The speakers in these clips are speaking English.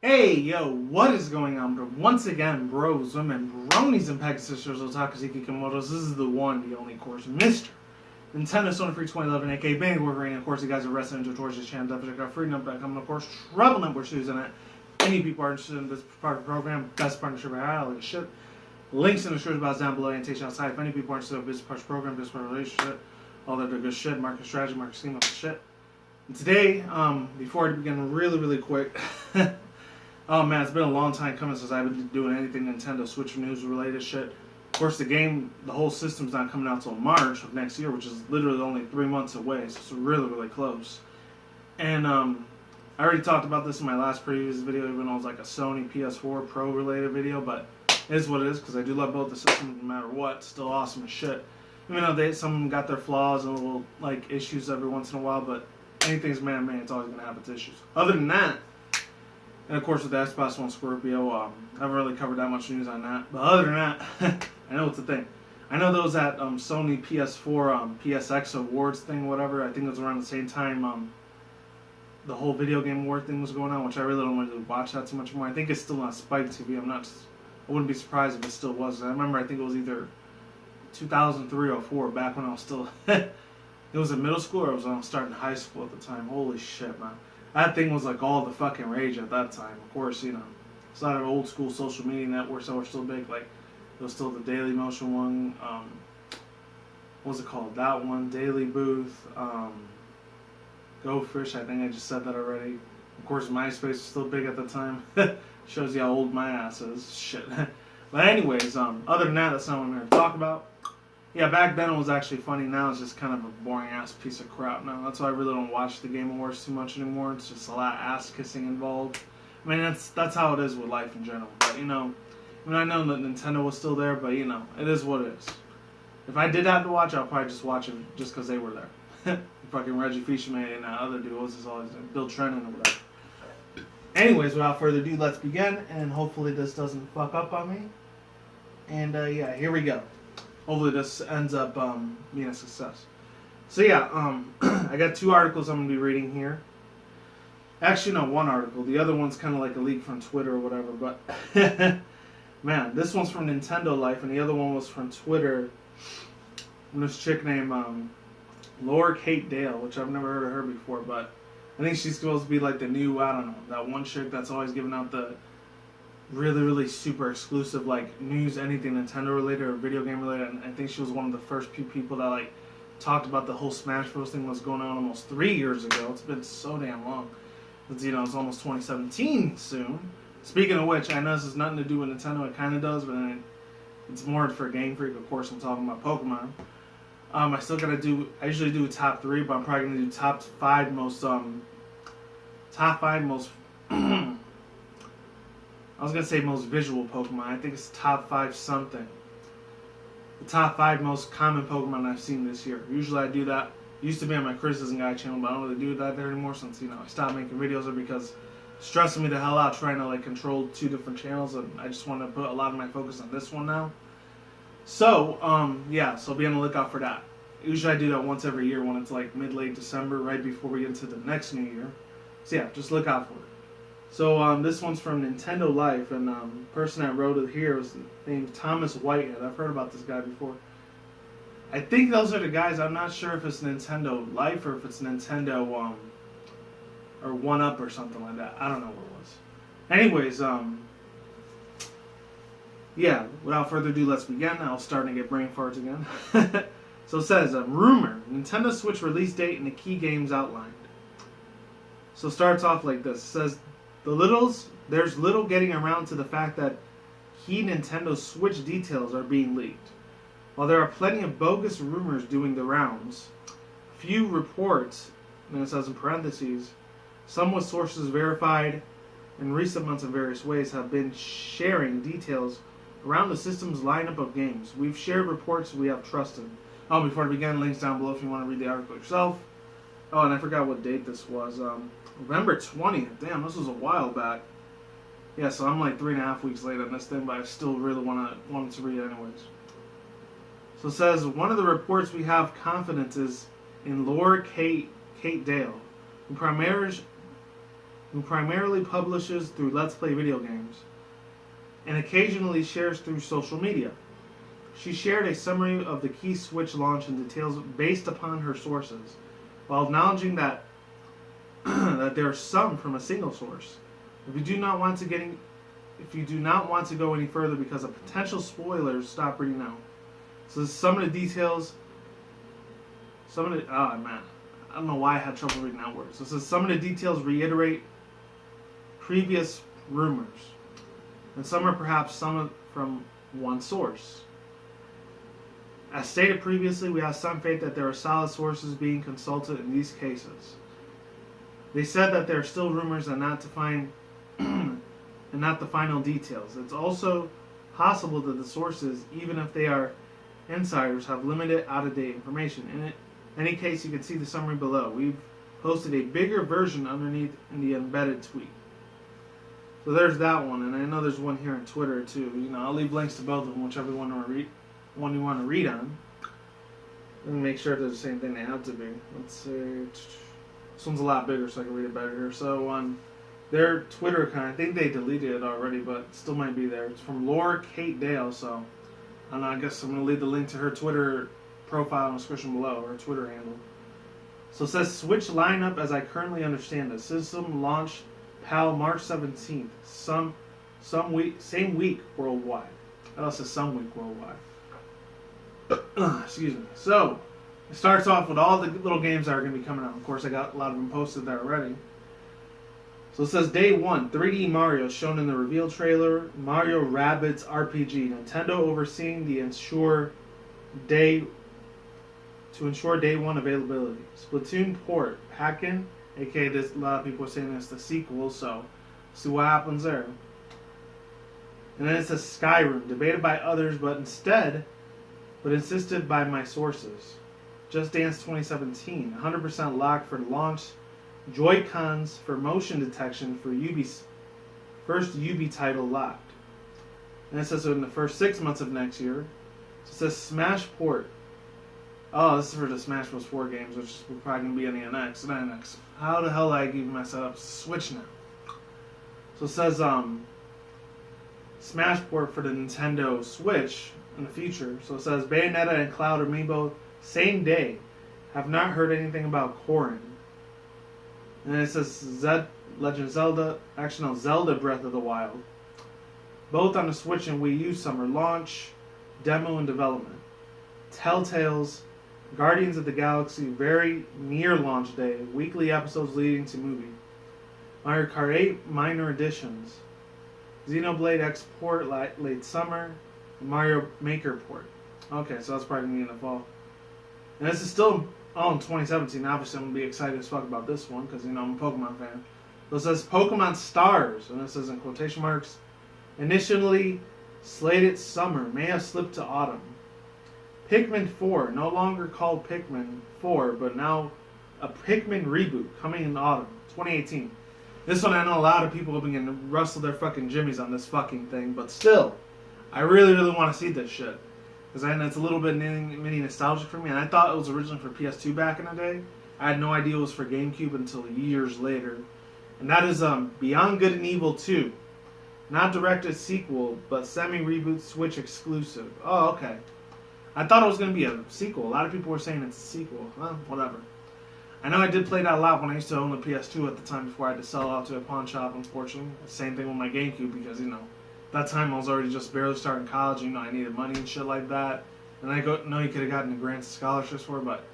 Hey, yo, what is going on, bro? Once again, bros, women, bronies, and Pegasisters, Otakaziki Komodos, this is the one, the only, of course, Mr. Nintendo Sony Free 2011, aka Bang Wolverine. Of course, you guys are wrestling into towards this channel. Definitely check out Free Number. Coming, of course, Trouble Number Shoes in it. Any people are interested in this part of the program, best partnership I have, like shit. Links in the shirts box down below, annotation outside. If any people are interested in this part of the program, this part of relationship, all that good shit, market strategy, market scheme, all that shit. And today, before I begin, really quick. Oh man, it's been a long time coming since I've been doing anything Nintendo Switch news related shit. Of course, the whole system's not coming out till March of next year, which is literally only 3 months away, so it's really close. And I already talked about this in my last previous video, even though it was like a Sony PS4 Pro related video, but it is what it is, because I do love both the systems no matter what. It's still awesome as shit. Even though some of them got their flaws and little like issues every once in a while, but anything's man-made, it's always going to have its issues. Other than that, and of course with the Xbox One Scorpio, I haven't really covered that much news on that. But other than that, I know it's a thing. I know there was that Sony PS4 PSX Awards thing, whatever. I think it was around the same time the whole video game award thing was going on, which I really don't really watch that too much more. I think it's still on Spike TV. I wouldn't be surprised if it still was. I remember I think it was either 2003 or 4, back when I was still it was in middle school or I was starting high school at the time. Holy shit, man. That thing was like all the fucking rage at that time. Of course, it's not an old school social media networks that were still big. Like, there was still the Daily Motion one. What was it called? That one. Daily Booth. Go Fish. I think I just said that already. Of course, MySpace was still big at the time. Shows you how old my ass is. Shit. But anyways, other than that, that's not what I'm here to talk about. Yeah, back then it was actually funny. Now it's just kind of a boring ass piece of crap now. That's why I really don't watch the Game Awards too much anymore. It's just a lot of ass kissing involved. I mean, that's how it is with life in general. But I know that Nintendo was still there, but it is what it is. If I did have to watch, I'll probably just watch it just because they were there. Fucking Reggie Fils-Aimé and that other dude, what was his always Bill Trennan or whatever. Anyways, without further ado, let's begin, and hopefully this doesn't fuck up on me. And yeah, here we go. Hopefully this ends up being a success. So yeah, I got 2 articles I'm going to be reading here. Actually, no, 1 article. The other one's kind of like a leak from Twitter or whatever. But, man, this one's from Nintendo Life, and the other one was from Twitter. From this chick named Laura Kate Dale, which I've never heard of her before. But I think she's supposed to be like the new, I don't know, that one chick that's always giving out the really super exclusive like news, anything Nintendo related or video game related. And I think she was one of the first few people that like talked about the whole Smash Bros thing was going on almost 3 years ago. It's been so damn long. It's almost 2017 soon. Speaking of which, I know this has nothing to do with Nintendo. It kind of does, but it's more for Game Freak. Of course, I'm talking about Pokemon. I usually do a top 3, but I'm probably gonna do top 5 most I was going to say most visual Pokemon. I think it's top 5 something. The top 5 most common Pokemon I've seen this year. Usually I do that. Used to be on my Criticism Guy channel, but I don't really do that there anymore since, I stopped making videos or because it's stressing me the hell out trying to like control 2 different channels, and I just want to put a lot of my focus on this one now. So, yeah, so be on the lookout for that. Usually I do that once every year when it's like mid-late December, right before we get into the next new year. So yeah, just look out for it. So this one's from Nintendo Life, and the person that wrote it here was named Thomas Whitehead. I've heard about this guy before. I think those are the guys. I'm not sure if it's Nintendo Life or if it's Nintendo or 1UP or something like that. I don't know what it was. Anyways, yeah, without further ado, let's begin. I'll start to get brain farts again. So it says, rumor, Nintendo Switch release date and the key games outlined. So it starts off like this. It says, there's little getting around to the fact that key Nintendo Switch details are being leaked. While there are plenty of bogus rumors doing the rounds, few reports, and it says in parentheses, some with sources verified in recent months in various ways have been sharing details around the system's lineup of games. We've shared reports we have trusted. Oh, before I begin, links down below if you want to read the article yourself. Oh, and I forgot what date this was. November 20th. Damn, this was a while back. Yeah, so I'm like 3.5 weeks late on this thing, but I still really wanted to read it anyways. So it says, one of the reports we have confidence is in Laura Kate Dale, who who primarily publishes through Let's Play video games and occasionally shares through social media. She shared a summary of the key Switch launch and details based upon her sources, while acknowledging that that there are some from a single source. If you do not want to go any further because of potential spoilers, stop reading now. So some of the details, oh man, I don't know why I had trouble reading that word. So it says some of the details reiterate previous rumors, and some are perhaps from one source. As stated previously, we have some faith that there are solid sources being consulted in these cases. They said that there are still rumors and not the final details. It's also possible that the sources, even if they are insiders, have limited out-of-date information. In any case, you can see the summary below. We've posted a bigger version underneath in the embedded tweet. So there's that one, and I know there's one here on Twitter too. I'll leave links to both of them, whichever one you want to read on. Let me make sure they're the same thing they have to be. Let's see. This one's a lot bigger, so I can read it better here. So on their Twitter account, I think they deleted it already, but it still might be there. It's from Laura Kate Dale, so I don't know, I guess I'm going to leave the link to her Twitter profile in the description below, her Twitter handle. So it says, Switch lineup as I currently understand it. System launched PAL March 17th, same week worldwide. That also says some week worldwide. Excuse me. So, it starts off with all the little games that are going to be coming out. Of course, I got a lot of them posted there already. So it says Day 1, 3D Mario shown in the reveal trailer. Mario Rabbids RPG. Nintendo overseeing to ensure Day 1 availability. Splatoon port. Hacken, aka this, a lot of people are saying it's the sequel, so see what happens there. And then it says Skyrim. Debated by others, but insisted by my sources. Just Dance 2017, 100% locked for launch. Joy-Cons for motion detection for first Ubi title locked. And it says so in the first 6 months of next year. So it says Smash port. Oh, this is for the Smash Bros. 4 games, which is probably going to be on the NX. How the hell did I even mess that up? Switch now. So it says Smash port for the Nintendo Switch in the future. So it says Bayonetta and Cloud Amiibo same day. Have not heard anything about Corrin. And then it says Zelda Breath of the Wild. Both on the Switch and Wii U summer launch, demo and development. Telltale's Guardians of the Galaxy very near launch day, weekly episodes leading to movie. Mario Kart 8 minor additions. Xenoblade X port late summer. Mario Maker port. Okay, so that's probably going to be in the fall. And this is still all in 2017. Obviously, I'm going to be excited as fuck about this one because, I'm a Pokemon fan. So it says Pokemon Stars, and it says in quotation marks, initially slated summer, may have slipped to autumn. Pikmin 4, no longer called Pikmin 4, but now a Pikmin reboot coming in autumn, 2018. This one, I know a lot of people have been getting to rustle their fucking jimmies on this fucking thing, but still, I really, really want to see this shit. Because I know it's a little bit mini nostalgic for me, and I thought it was originally for PS2 back in the day. I had no idea it was for GameCube until years later. And that is Beyond Good and Evil 2. Not directed sequel, but semi-reboot Switch exclusive. Oh, okay. I thought it was going to be a sequel. A lot of people were saying it's a sequel. Well, whatever. I know I did play that a lot when I used to own the PS2 at the time before I had to sell it out to a pawn shop, unfortunately. Same thing with my GameCube because, that time I was already just barely starting college. I needed money and shit like that. And I know you could have gotten the grants and scholarships for it, but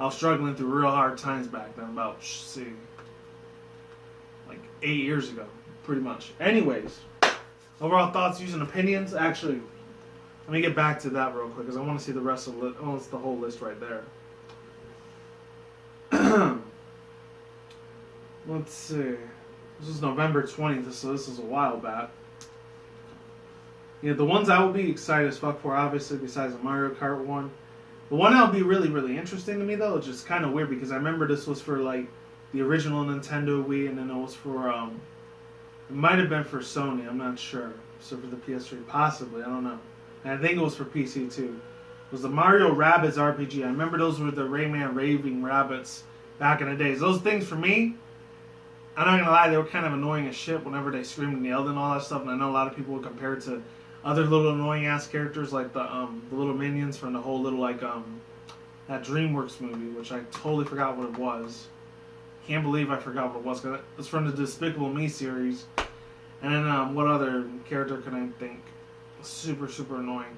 I was struggling through real hard times back then, about, like 8 years ago, pretty much. Anyways, overall thoughts, views, and opinions. Actually, let me get back to that real quick, because I want to see the rest of the list. Oh, it's the whole list right there. Let's see. This is November 20th, so this is a while back. The ones I would be excited as fuck for, obviously, besides the Mario Kart one. The one that would be really, really interesting to me, though, it's just kind of weird, because I remember this was for, like, the original Nintendo Wii, and then it was for, it might have been for Sony, I'm not sure. So for the PS3, possibly, I don't know. And I think it was for PC, too. It was the Mario Rabbids RPG. I remember those were the Rayman Raving Rabbits back in the days. Those things, for me, I'm not gonna lie, they were kind of annoying as shit whenever they screamed and yelled and all that stuff. And I know a lot of people would compare it to other little annoying ass characters like the little minions from the whole little that DreamWorks movie, which I totally forgot what it was. Can't believe I forgot what it was, because it's from the Despicable Me series. And then what other character can I think? Super, super annoying.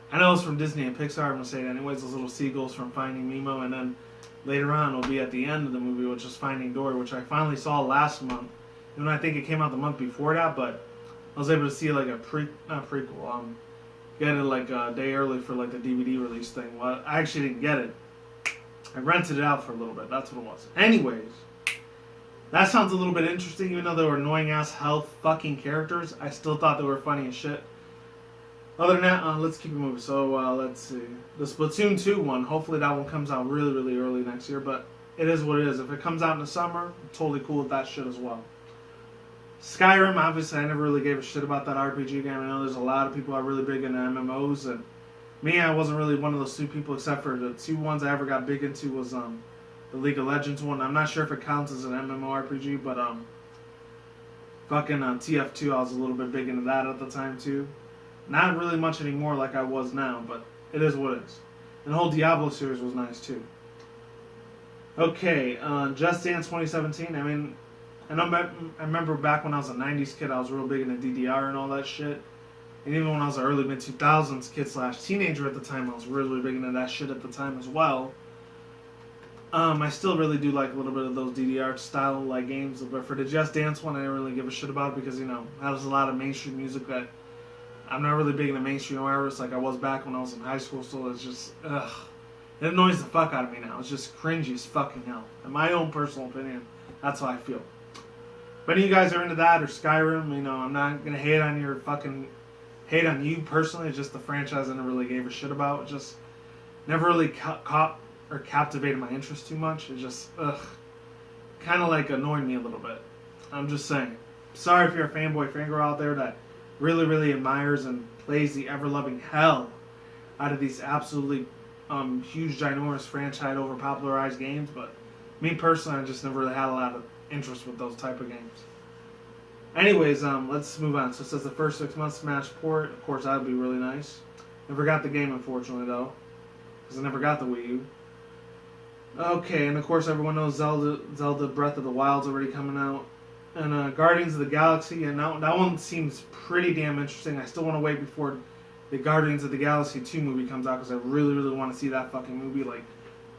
I know it's from Disney and Pixar, I'm going to say it anyways, those little seagulls from Finding Nemo. And then later on it'll be at the end of the movie, which is Finding Dory, which I finally saw last month. And I think it came out the month before that, but I was able to see like a prequel. Get it like a day early for like the DVD release thing. Well, I actually didn't get it. I rented it out for a little bit. That's what it was. Anyways, that sounds a little bit interesting. Even though they were annoying ass hell fucking characters, I still thought they were funny as shit. Other than that, let's keep it moving. So let's see. The Splatoon 2 one, hopefully that one comes out really, really early next year. But it is what it is. If it comes out in the summer, I'm totally cool with that shit as well. Skyrim, obviously, I never really gave a shit about that RPG game. I know there's a lot of people who are really big into MMOs, and me, I wasn't really one of those two people, except for the two ones I ever got big into was the League of Legends one. I'm not sure if it counts as an MMORPG, but fucking TF2, I was a little bit big into that at the time too. Not really much anymore like I was now, but it is what it is. And the whole Diablo series was nice too. Okay, Just Dance 2017. I mean, I remember back when I was a 90s kid, I was real big into DDR and all that shit. And even when I was an early mid-2000s kid / teenager at the time, I was really big into that shit at the time as well. I still really do like a little bit of those DDR style like games, but for the Just Dance one, I didn't really give a shit about it because, you know, that was a lot of mainstream music that I'm not really big into mainstream artists like I was back when I was in high school, so it's just, ugh. It annoys the fuck out of me now. It's just cringy as fucking hell. In my own personal opinion, that's how I feel. If any of you guys are into that or Skyrim, you know, I'm not gonna hate on you personally. It's just the franchise I never really gave a shit about. It just never really caught or captivated my interest too much. It just, kind of like annoyed me a little bit. I'm just saying. Sorry if you're a fanboy, fangirl out there that really, really admires and plays the ever-loving hell out of these absolutely huge, ginormous, franchise over-popularized games, but me personally, I just never really had a lot of interest with those type of games. Anyways, let's move on. So it says the first 6 months Smash port. Of course, that would be really nice. Never got the game, unfortunately, though, because I never got the Wii U. Okay, and of course, everyone knows Zelda Breath of the Wild's already coming out. And Guardians of the Galaxy, and that one seems pretty damn interesting. I still want to wait before the Guardians of the Galaxy 2 movie comes out, because I really, really want to see that fucking movie, like,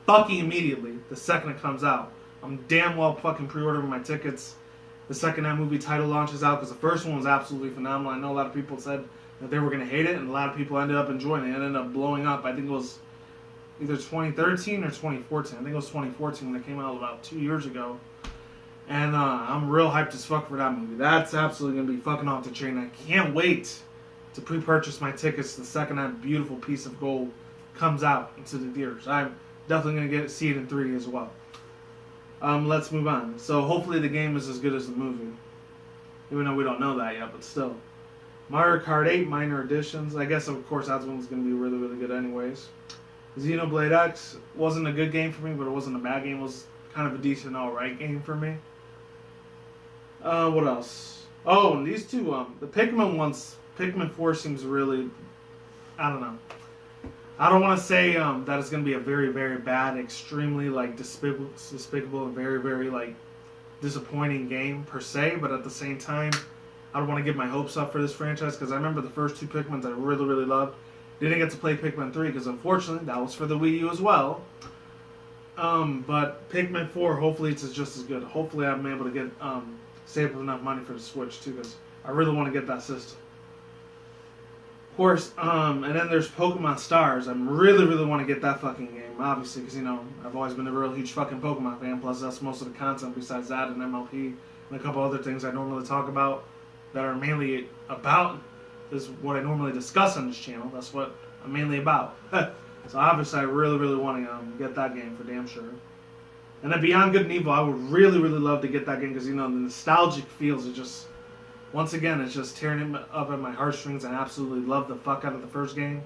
fucking immediately, the second it comes out. I'm damn well fucking pre-ordering my tickets the second that movie title launches out, because the first one was absolutely phenomenal. I know a lot of people said that they were going to hate it, and a lot of people ended up enjoying it. It ended up blowing up. I think it was either 2013 or 2014. I think it was 2014 when it came out about 2 years ago. And I'm real hyped as fuck for that movie. That's absolutely going to be fucking off the chain. I can't wait to pre-purchase my tickets the second that beautiful piece of gold comes out into the theaters. I'm definitely going to see it in 3D as well. Let's move on. So hopefully the game is as good as the movie. Even though we don't know that yet, but still. Mario Kart 8 Minor Editions. I guess, of course, that one's going to be really, really good anyways. Xenoblade X wasn't a good game for me, but it wasn't a bad game. It was kind of a decent, alright game for me. What else? Oh, and these two, the Pikmin ones, Pikmin 4 seems really, I don't know. I don't want to say that it's going to be a very, very bad, extremely, like, despicable and very, very, like, disappointing game, per se, but at the same time, I don't want to get my hopes up for this franchise, because I remember the first two Pikmins I really, really loved. Didn't get to play Pikmin 3, because unfortunately, that was for the Wii U as well. But Pikmin 4, hopefully it's just as good. Hopefully I'm able to get, save up enough money for the Switch, too, because I really want to get that system. Of course, and then there's Pokemon Stars. I really, really want to get that fucking game, obviously, because, you know, I've always been a real huge fucking Pokemon fan, plus that's most of the content besides that and MLP and a couple other things I normally talk about that are mainly about, is what I normally discuss on this channel. That's what I'm mainly about. So obviously I really, really want to get that game for damn sure. And then Beyond Good and Evil, I would really, really love to get that game, because, you know, the nostalgic feels are just, once again, it's just tearing it up at my heartstrings. I absolutely love the fuck out of the first game.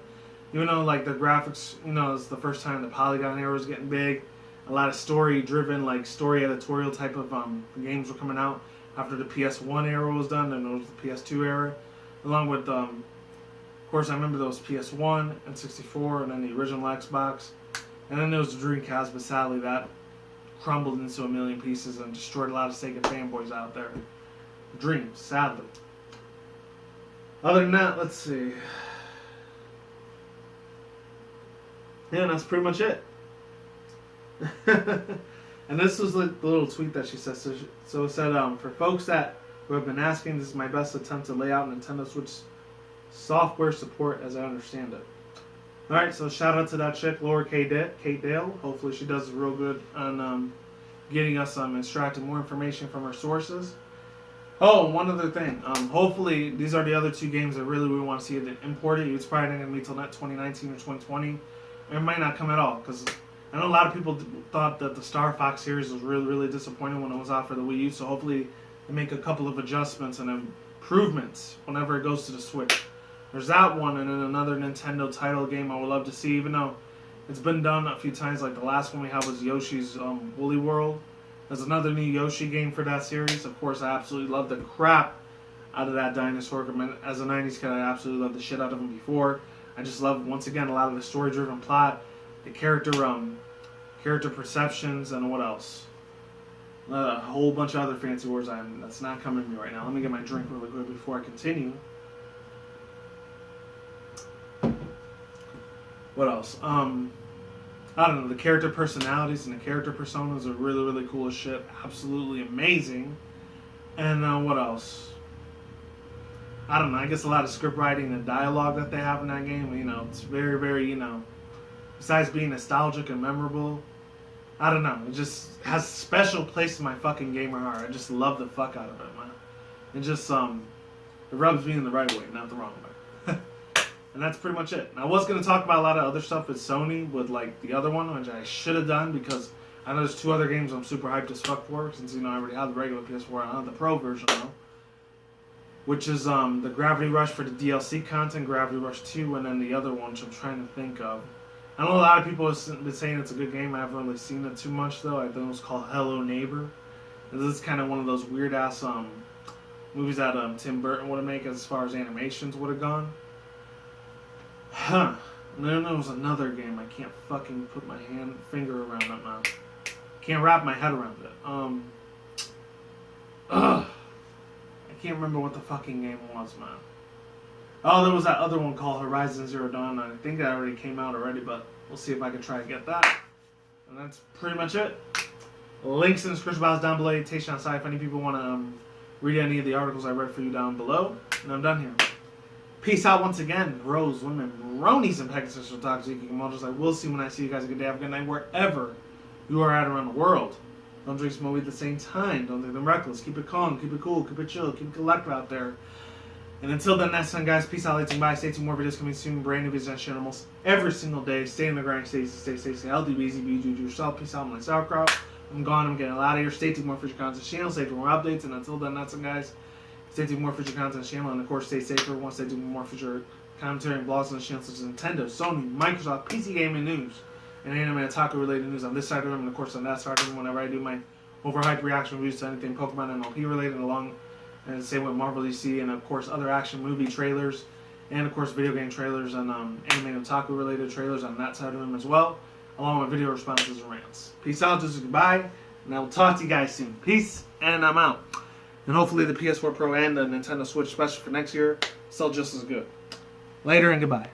Even though, like, the graphics, you know, it's the first time the polygon era was getting big. a lot of story-driven, like story editorial type of games were coming out after the PS1 era was done, and it was the PS2 era, along with of course I remember those PS1 and 64, and then the original Xbox, and then there was the Dreamcast, but sadly that crumbled into a million pieces and destroyed a lot of Sega fanboys out there. Dreams, sadly. Other than that, let's see. Yeah, that's pretty much it. And this was like the little tweet that she said. So it said, for folks who have been asking, this is my best attempt to lay out Nintendo Switch software support as I understand it. Alright, so shout out to that chick, Laura Kate Dale. Hopefully she does real good on getting us extracting more information from her sources. Oh, one other thing. Hopefully these are the other two games that really we want to see it imported. It's probably not going to be until 2019 or 2020. It might not come at all, because I know a lot of people thought that the Star Fox series was really, really disappointing when it was out for the Wii U, so hopefully they make a couple of adjustments and improvements whenever it goes to the Switch. There's that one, and then another Nintendo title game I would love to see, even though it's been done a few times, like the last one we had was Yoshi's Woolly World. There's another new Yoshi game for that series. Of course, I absolutely love the crap out of that dinosaur. As a 90s kid, I absolutely loved the shit out of him before. I just love, once again, a lot of the story-driven plot, the character perceptions, and what else? A whole bunch of other fancy words that's not coming to me right now. Let me get my drink really quick before I continue. What else? I don't know. The character personalities and the character personas are really, really cool as shit. Absolutely amazing. And what else? I don't know. I guess a lot of script writing and dialogue that they have in that game. You know, it's very, very, besides being nostalgic and memorable, I don't know. It just has a special place in my fucking gamer heart. I just love the fuck out of it, man. It just, it rubs me in the right way, not the wrong way. And that's pretty much it. I was going to talk about a lot of other stuff with Sony, with like the other one, which I should have done, because I know there's two other games I'm super hyped as fuck for, since, I already have the regular PS4, I have the Pro version now. Which is the Gravity Rush for the DLC content, Gravity Rush 2, and then the other one, which I'm trying to think of. I know a lot of people have been saying it's a good game. I haven't really seen it too much, though. I think it was called Hello Neighbor. And this is kind of one of those weird-ass movies that Tim Burton would have made as far as animations would have gone. Huh. And then there was another game. I can't fucking put my finger around it now. Can't wrap my head around it. I can't remember what the fucking game was, man. Oh, there was that other one called Horizon Zero Dawn. I think that already came out already, but we'll see if I can try to get that. And that's pretty much it. Links in the description box down below. Annotation on site if any people want to read any of the articles I read for you down below. And I'm done here. Peace out once again, bros, women, bronies, and Pegasus Otaku Kimotos. I will see when I see you guys. A good day, have a good night, wherever you are at around the world. Don't drink smoke weed at the same time. Don't take them reckless. Keep it calm, keep it cool, keep it chill, keep it collective out there. And until then, next time, guys, peace out, later, bye. Stay tuned, more videos coming soon. Brand new videos on channel almost every single day. Stay in the grind, stay healthy, be easy, be you, do yourself. Peace out, my sauerkraut. I'm gone, I'm getting out of here. Stay tuned, more future content channel. Stay tuned, more updates. And until then, that's it, guys. Stay tuned, more future content channel. And of course, stay safe. Everyone, stay tuned, more future commentary and blogs on the channel such as Nintendo, Sony, Microsoft, PC gaming news, and anime and otaku related news on this side of the room, and of course on that side of the room whenever I do my overhyped reaction reviews to anything Pokemon and MLP related, along and the same with Marvel DC, and of course other action movie trailers, and of course video game trailers and anime and otaku related trailers on that side of the room as well, along with video responses and rants. Peace out, just goodbye, and I will talk to you guys soon. Peace, and I'm out. And hopefully the PS4 Pro and the Nintendo Switch, especially for next year, sell just as good. Later and goodbye.